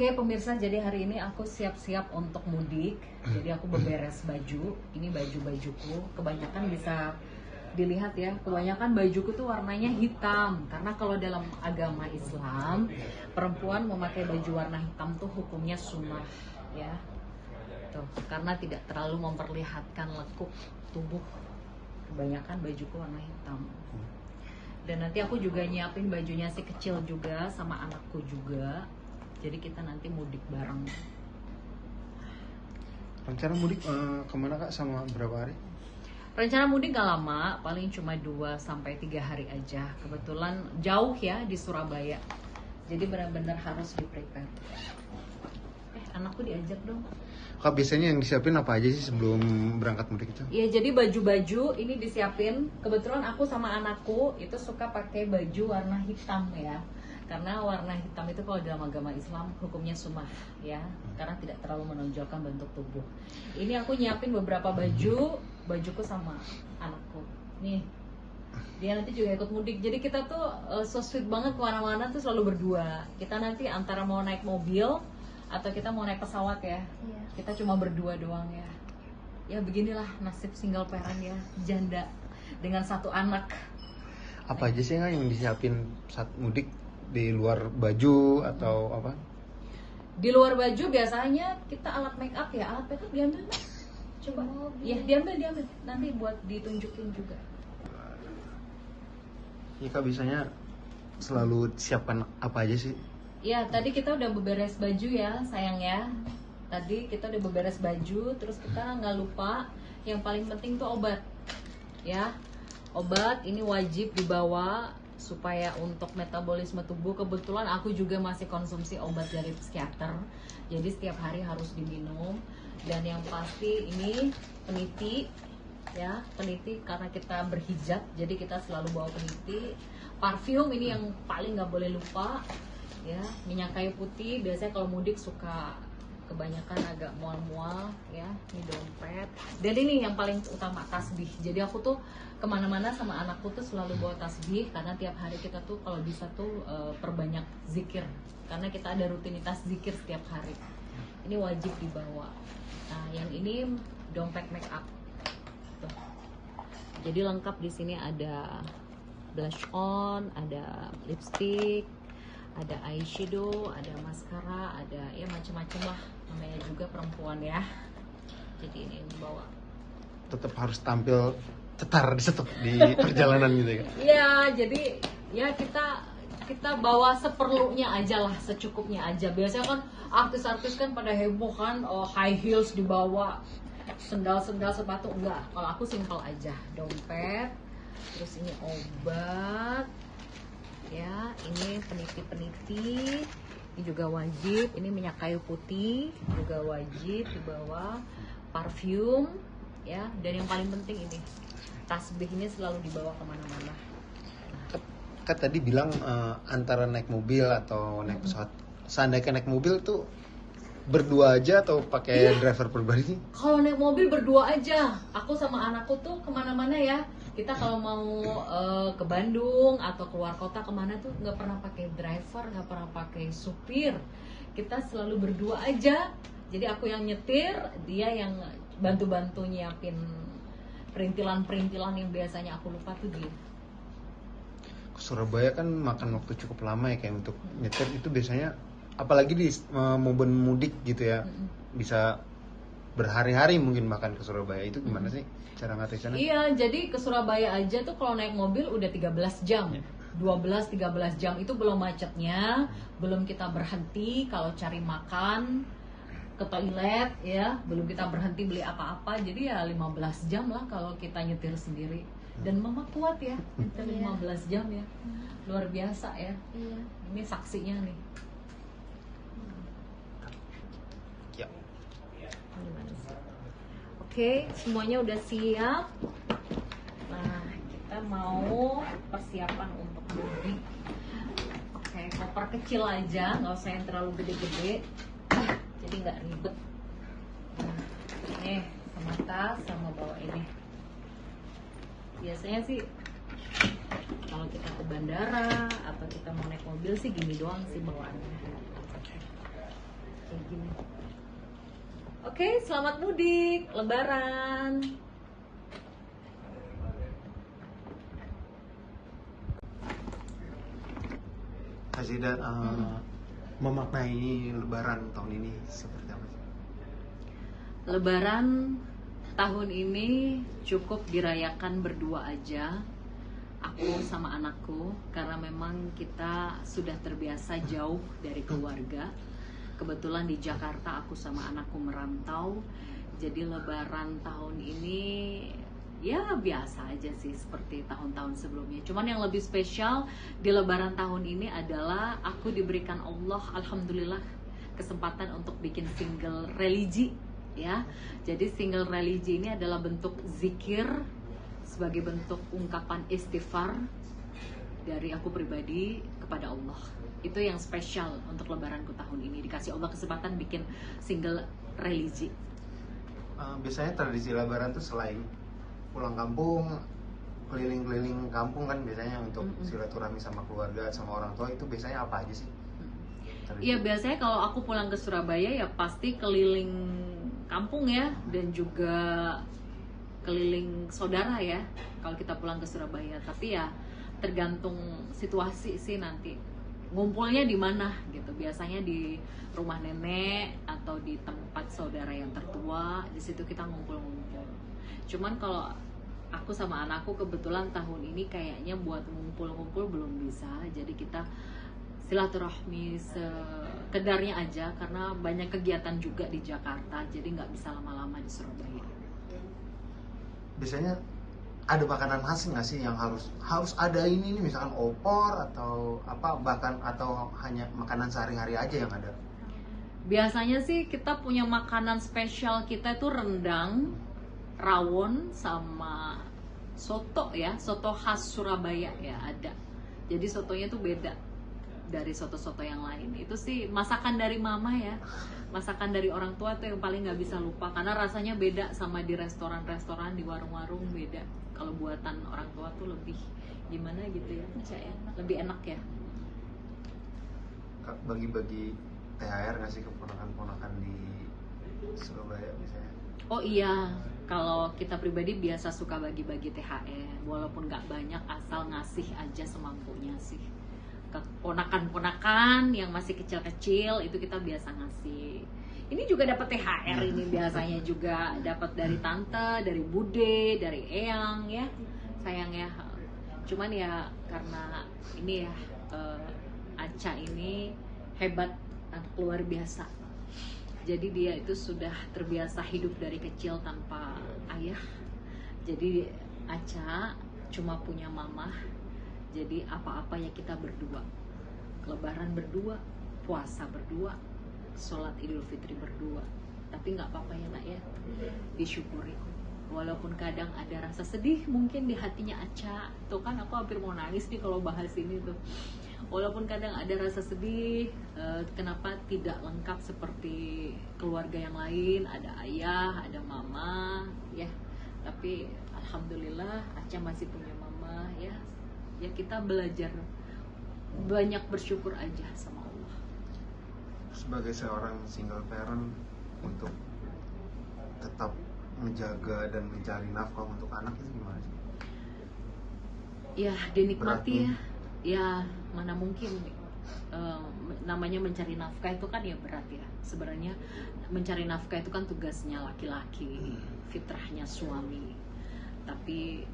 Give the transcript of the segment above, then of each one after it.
Oke pemirsa, jadi hari ini aku siap-siap untuk mudik. Jadi aku beberes baju. Ini baju-bajuku. Kebanyakan bisa dilihat ya, kebanyakan bajuku tuh warnanya hitam. Karena kalau dalam agama Islam, perempuan memakai baju warna hitam tuh hukumnya sunnah ya. Tuh, karena tidak terlalu memperlihatkan lekuk tubuh. Kebanyakan bajuku warna hitam. Dan nanti aku juga nyiapin bajunya si kecil juga sama anakku juga. Jadi kita nanti mudik bareng. Rencana mudik kemana Kak, sama berapa hari? Rencana mudik gak lama, paling cuma 2-3 hari aja. Kebetulan jauh ya di Surabaya. Jadi benar-benar harus di-prepare. Anakku diajak dong. Kak, biasanya yang disiapin apa aja sih sebelum berangkat mudik itu? Iya, jadi baju-baju ini disiapin. Kebetulan aku sama anakku itu suka pakai baju warna hitam ya. Karena warna hitam itu kalau dalam agama Islam hukumnya sunnah ya, karena tidak terlalu menonjolkan bentuk tubuh. Ini aku nyiapin beberapa baju, bajuku sama anakku. Nih, dia nanti juga ikut mudik. Jadi kita tuh so sweet banget, kemana-mana tuh selalu berdua. Kita nanti antara mau naik mobil atau kita mau naik pesawat ya. Iya. Kita cuma berdua doang ya. Ya beginilah nasib single parent ya, janda dengan satu anak. Apa aja sih Kak yang disiapin saat mudik? Di luar baju atau apa? Di luar baju biasanya kita alat make up ya. Alat make up diambil Mas. Coba. Ya, diambil. Nanti buat ditunjukin juga. Iya Kak, biasanya selalu siapkan apa aja sih? Ya, tadi kita udah beberes baju ya, sayang ya. Tadi kita udah beberes baju, terus kita nggak lupa yang paling penting tuh obat. Ya. Obat ini wajib dibawa supaya untuk metabolisme tubuh. Kebetulan aku juga masih konsumsi obat dari psikiater, jadi setiap hari harus diminum. Dan yang pasti ini peniti ya, peniti karena kita berhijab, jadi kita selalu bawa peniti. Parfum ini yang paling nggak boleh lupa ya. Minyak kayu putih, biasanya kalau mudik suka kebanyakan agak mual-mual ya. Ini dompet, dan ini yang paling utama, tasbih. Jadi aku tuh kemana-mana sama anakku tuh selalu bawa tasbih, karena tiap hari kita tuh kalau bisa tuh perbanyak zikir, karena kita ada rutinitas zikir setiap hari. Ini wajib dibawa. Nah, yang ini dompet make up tuh. Jadi lengkap di sini, ada blush on, ada lipstick, ada eyeshadow, ada maskara, ada ya macam-macam lah, namanya juga perempuan ya. Jadi ini bawa. Tetap harus tampil cetar di perjalanan gitu ya. Iya, jadi ya kita bawa seperlunya aja lah, secukupnya aja. Biasanya kan artis-artis kan pada heboh kan, high heels dibawa, sendal-sendal, sepatu. Enggak, kalau aku simpel aja. Dompet, terus ini obat ya, ini peniti-peniti, ini juga wajib. Ini minyak kayu putih juga wajib dibawa, parfum ya, dan yang paling penting ini tasbih, ini selalu dibawa kemana-mana. Kak tadi bilang antara naik mobil atau naik pesawat. Seandainya naik mobil tuh berdua aja atau pakai driver pribadi? Kalau naik mobil berdua aja. Aku sama anakku tuh kemana-mana ya. Kita kalau mau ke Bandung atau keluar kota kemana tuh nggak pernah pakai driver, nggak pernah pakai supir. Kita selalu berdua aja. Jadi aku yang nyetir, dia yang bantu-bantu nyiapin perintilan-perintilan yang biasanya aku lupa tuh dia. Ke Surabaya kan makan waktu cukup lama ya, kayak untuk nyetir itu biasanya, apalagi di momen mudik gitu ya, bisa berhari-hari mungkin makan ke Surabaya. Itu gimana sih cara ngatur sana? Iya, jadi ke Surabaya aja tuh kalau naik mobil udah 13 jam. 12-13 jam itu belum macetnya, belum kita berhenti kalau cari makan, ke toilet ya, belum kita berhenti beli apa-apa. Jadi ya 15 jam lah kalau kita nyetir sendiri. Dan mama kuat ya, nyetir 15 jam ya. Luar biasa ya. Ini saksinya nih. Ya. Oke, semuanya udah siap. Nah, kita mau persiapan untuk mudik. Oke, koper kecil aja, nggak usah yang terlalu gede-gede, jadi nggak ribet. Nah, ini sama tas, sama bawa ini. Biasanya sih kalau kita ke bandara atau kita mau naik mobil sih gini doang sih bawaannya. gini. Oke, selamat mudik, Lebaran. Kak Zida, memaknai Lebaran tahun ini seperti apa sih? Lebaran tahun ini cukup dirayakan berdua aja, aku sama anakku, karena memang kita sudah terbiasa jauh dari keluarga. Kebetulan di Jakarta aku sama anakku merantau, jadi Lebaran tahun ini ya biasa aja sih seperti tahun-tahun sebelumnya. Cuman yang lebih spesial di Lebaran tahun ini adalah aku diberikan Allah, alhamdulillah, kesempatan untuk bikin single religi ya. Jadi single religi ini adalah bentuk zikir sebagai bentuk ungkapan istighfar dari aku pribadi kepada Allah. Itu yang spesial untuk Lebaranku tahun ini, dikasih Allah kesempatan bikin single religi. Biasanya tradisi Lebaran tuh selain pulang kampung, keliling-keliling kampung kan biasanya untuk silaturahmi sama keluarga, sama orang tua, itu biasanya apa aja sih? Iya, biasanya kalau aku pulang ke Surabaya ya pasti keliling kampung ya, dan juga keliling saudara ya kalau kita pulang ke Surabaya. Tapi ya tergantung situasi sih nanti ngumpulnya di mana gitu. Biasanya di rumah nenek atau di tempat saudara yang tertua, di situ kita ngumpul-ngumpul. Cuman kalau aku sama anakku kebetulan tahun ini kayaknya buat ngumpul-ngumpul belum bisa, jadi kita silaturahmi sekedarnya aja karena banyak kegiatan juga di Jakarta, jadi nggak bisa lama-lama di Surabaya. Biasanya ada makanan khas nggak sih yang harus ada ini nih, misalkan opor atau apa, bahkan atau hanya makanan sehari-hari aja yang ada? Biasanya sih kita punya makanan spesial kita itu rendang, rawon, sama soto ya, soto khas Surabaya ya ada. Jadi sotonya tuh beda dari soto-soto yang lain. Itu sih masakan dari mama ya, masakan dari orang tua tuh yang paling nggak bisa lupa karena rasanya beda sama di restoran-restoran, di warung-warung beda. Kalau buatan orang tua tuh lebih gimana gitu ya, lebih enak ya. Bagi-bagi THR nggak sih ke ponakan-ponakan di Surabaya biasanya? Oh iya, kalau kita pribadi biasa suka bagi-bagi THR, walaupun nggak banyak, asal ngasih aja semampunya sih. Ke ponakan-ponakan yang masih kecil-kecil itu kita biasa ngasih. Ini juga dapat THR ini biasanya juga dapat dari tante, dari bude, dari eyang ya, sayang ya. Cuman ya karena ini ya Aca ini hebat, anak luar biasa. Jadi dia itu sudah terbiasa hidup dari kecil tanpa ayah. Jadi Aca cuma punya mama. Jadi apa-apa ya kita berdua. Lebaran berdua, puasa berdua, sholat Idul Fitri berdua. Tapi nggak apa-apa ya nak ya, disyukuri. Walaupun kadang ada rasa sedih mungkin di hatinya Aca. Tuh kan aku hampir mau nangis nih kalau bahas ini tuh. Walaupun kadang ada rasa sedih, kenapa tidak lengkap seperti keluarga yang lain, ada ayah, ada mama, ya. Tapi alhamdulillah Aca masih punya mama, ya. Ya kita belajar banyak bersyukur aja sama Allah. Sebagai seorang single parent, untuk tetap menjaga dan mencari nafkah untuk anak itu gimana sih? Ya dinikmati Beratnya. ya mana mungkin namanya mencari nafkah itu kan ya berat ya. Sebenarnya mencari nafkah itu kan tugasnya laki-laki, fitrahnya suami. Tapi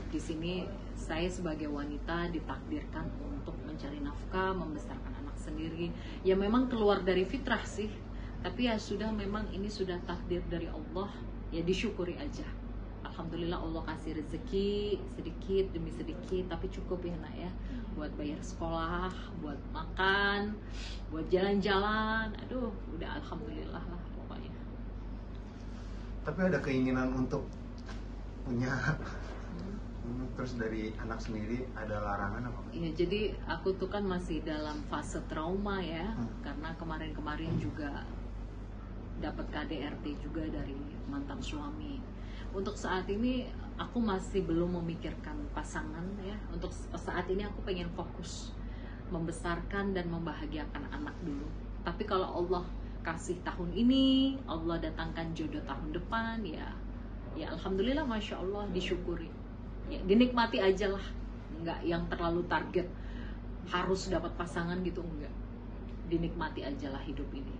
di sini saya sebagai wanita ditakdirkan untuk mencari nafkah, membesarkan anak sendiri. Ya memang keluar dari fitrah sih, tapi ya sudah, memang ini sudah takdir dari Allah, ya disyukuri aja. Alhamdulillah Allah kasih rezeki sedikit demi sedikit, tapi cukup ya nak ya, buat bayar sekolah, buat makan, buat jalan-jalan. Aduh, udah alhamdulillah lah pokoknya. Tapi ada keinginan untuk punya terus dari anak sendiri, ada larangan apa? Iya, jadi aku tuh kan masih dalam fase trauma ya, karena kemarin-kemarin juga dapat KDRT juga dari mantan suami. Untuk saat ini aku masih belum memikirkan pasangan ya. Untuk saat ini aku pengen fokus membesarkan dan membahagiakan anak dulu. Tapi kalau Allah kasih tahun ini, Allah datangkan jodoh tahun depan, ya alhamdulillah, masya Allah, disyukuri, ya dinikmati aja lah, nggak yang terlalu target harus dapat pasangan gitu, enggak, dinikmati aja lah hidup ini.